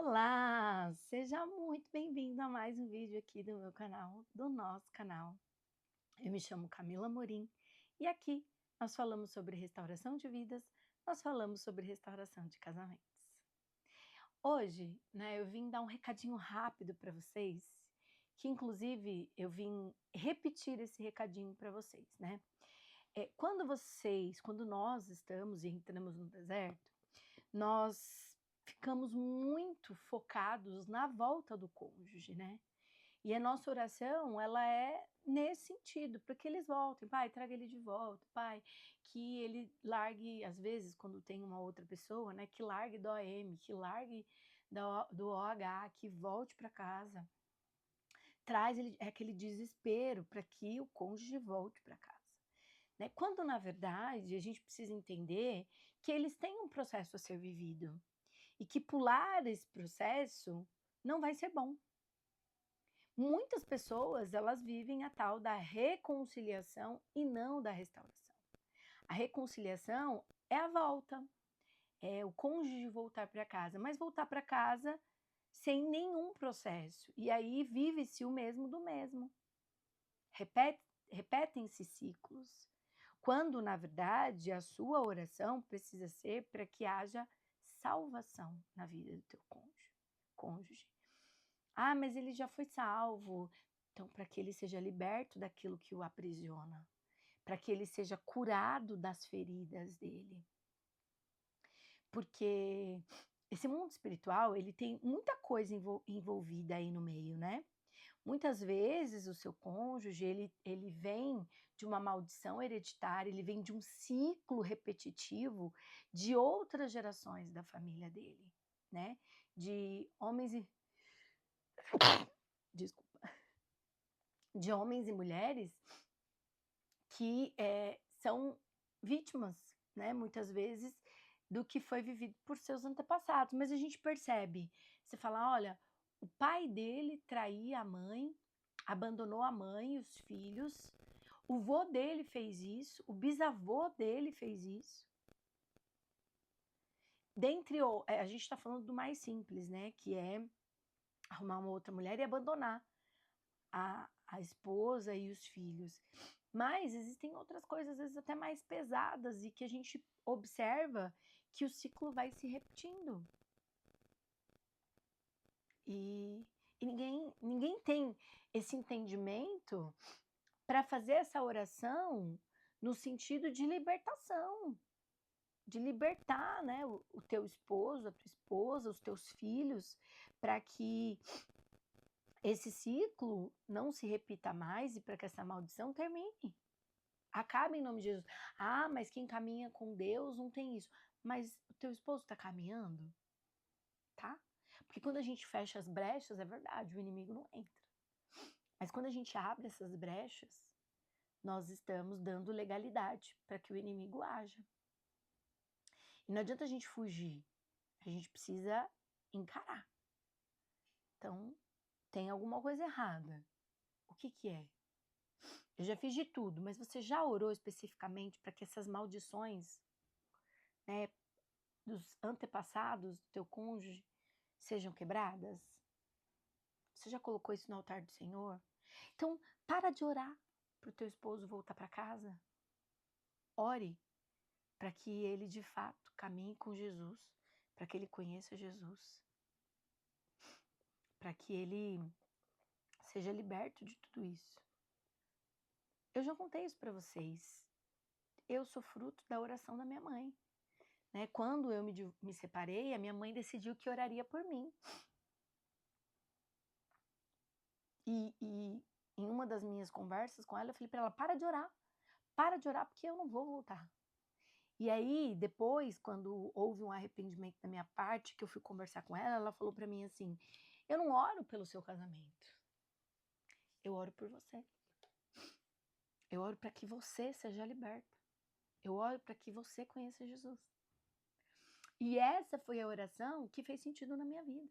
Olá, seja muito bem-vindo a mais um vídeo aqui do meu canal, do nosso canal. Eu me chamo Camila Amorim e aqui nós falamos sobre restauração de vidas, nós falamos sobre restauração de casamentos. Hoje, eu vim dar um recadinho rápido para vocês, que inclusive eu vim repetir esse recadinho para vocês, né? Quando nós estamos e entramos no deserto, nós ficamos muito focados na volta do cônjuge, né. E a nossa oração, ela é nesse sentido, para que eles voltem. "Pai, traga ele de volta. Pai, que ele largue", às vezes, quando tem uma outra pessoa, né, que largue do OM, que largue da O do OH, que volte para casa. Traz ele aquele desespero para que o cônjuge volte para casa, né. Quando, na verdade, a gente precisa entender que eles têm um processo a ser vivido. E que pular esse processo não vai ser bom. Muitas pessoas, elas vivem a tal da reconciliação e não da restauração. A reconciliação é a volta, é o cônjuge voltar para casa, mas voltar para casa sem nenhum processo. E aí vive-se o mesmo do mesmo. Repetem-se ciclos. Quando, na verdade, a sua oração precisa ser para que haja salvação na vida do teu cônjuge. Ah, mas ele já foi salvo. Então, para que ele seja liberto daquilo que o aprisiona, para que ele seja curado das feridas dele. Porque esse mundo espiritual, ele tem muita coisa envolvida aí no meio, né? Muitas vezes o seu cônjuge, ele vem de uma maldição hereditária, ele vem de um ciclo repetitivo de outras gerações da família dele, né? De homens e desculpa, de homens e mulheres que são vítimas, né, muitas vezes, do que foi vivido por seus antepassados. Mas a gente percebe, você fala: "Olha, o pai dele traía a mãe, abandonou a mãe e os filhos, o vô dele fez isso, o bisavô dele fez isso". A gente está falando do mais simples, né, que é arrumar uma outra mulher e abandonar a esposa e os filhos. Mas existem outras coisas, às vezes até mais pesadas, e que a gente observa que o ciclo vai se repetindo. E ninguém tem esse entendimento para fazer essa oração no sentido de libertação, de libertar, né, o teu esposo, a tua esposa, os teus filhos, para que esse ciclo não se repita mais e para que essa maldição termine. Acabe em nome de Jesus. "Ah, mas quem caminha com Deus não tem isso". Mas o teu esposo está caminhando? Tá? Porque quando a gente fecha as brechas, é verdade, o inimigo não entra. Mas quando a gente abre essas brechas, nós estamos dando legalidade para que o inimigo haja. E não adianta a gente fugir, a gente precisa encarar. Então, tem alguma coisa errada. O que que é? Eu já fiz de tudo, mas você já orou especificamente para que essas maldições, né, dos antepassados do teu cônjuge sejam quebradas? Você já colocou isso no altar do Senhor? Então, para de orar para o teu esposo voltar para casa. Ore para que ele de fato caminhe com Jesus, para que ele conheça Jesus, para que ele seja liberto de tudo isso. Eu já contei isso para vocês. Eu sou fruto da oração da minha mãe, né? Quando eu me separei, a minha mãe decidiu que oraria por mim. E em uma das minhas conversas com ela, eu falei para ela: para de orar porque eu não vou voltar". E aí, depois, quando houve um arrependimento da minha parte, que eu fui conversar com ela, ela falou para mim assim: "Eu não oro pelo seu casamento, eu oro por você. Eu oro para que você seja liberta. Eu oro para que você conheça Jesus". E essa foi a oração que fez sentido na minha vida.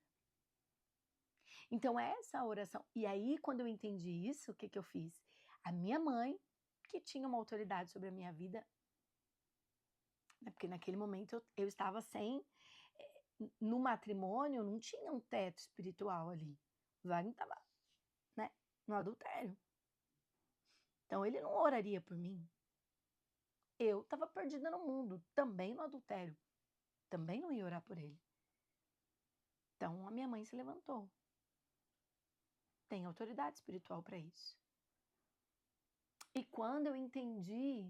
Então essa oração, e aí quando eu entendi isso, o que que eu fiz? A minha mãe, que tinha uma autoridade sobre a minha vida, né, porque naquele momento eu estava sem no matrimônio não tinha um teto espiritual ali. O Wagner estava, né, no adultério. Então ele não oraria por mim. Eu estava perdida no mundo, também no adultério. Também não ia orar por ele. Então a minha mãe se levantou. Tem autoridade espiritual para isso. E quando eu entendi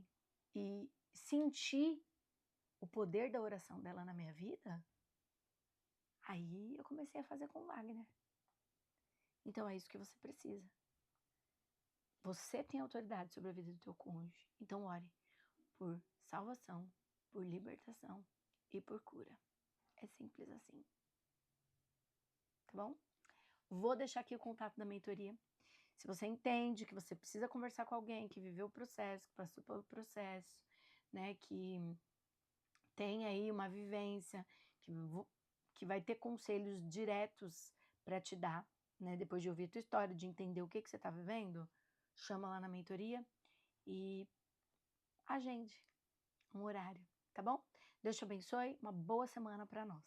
e senti o poder da oração dela na minha vida, aí eu comecei a fazer com o Wagner. Então é isso que você precisa. Você tem autoridade sobre a vida do teu cônjuge. Então ore por salvação, por libertação e por cura. É simples assim. Tá bom? Vou deixar aqui o contato da mentoria. Se você entende que você precisa conversar com alguém que viveu o processo, que passou pelo processo, né, que tem aí uma vivência, que vai ter conselhos diretos para te dar, né, depois de ouvir a tua história, de entender o que você está vivendo, chama lá na mentoria e agende um horário, tá bom? Deus te abençoe, uma boa semana para nós.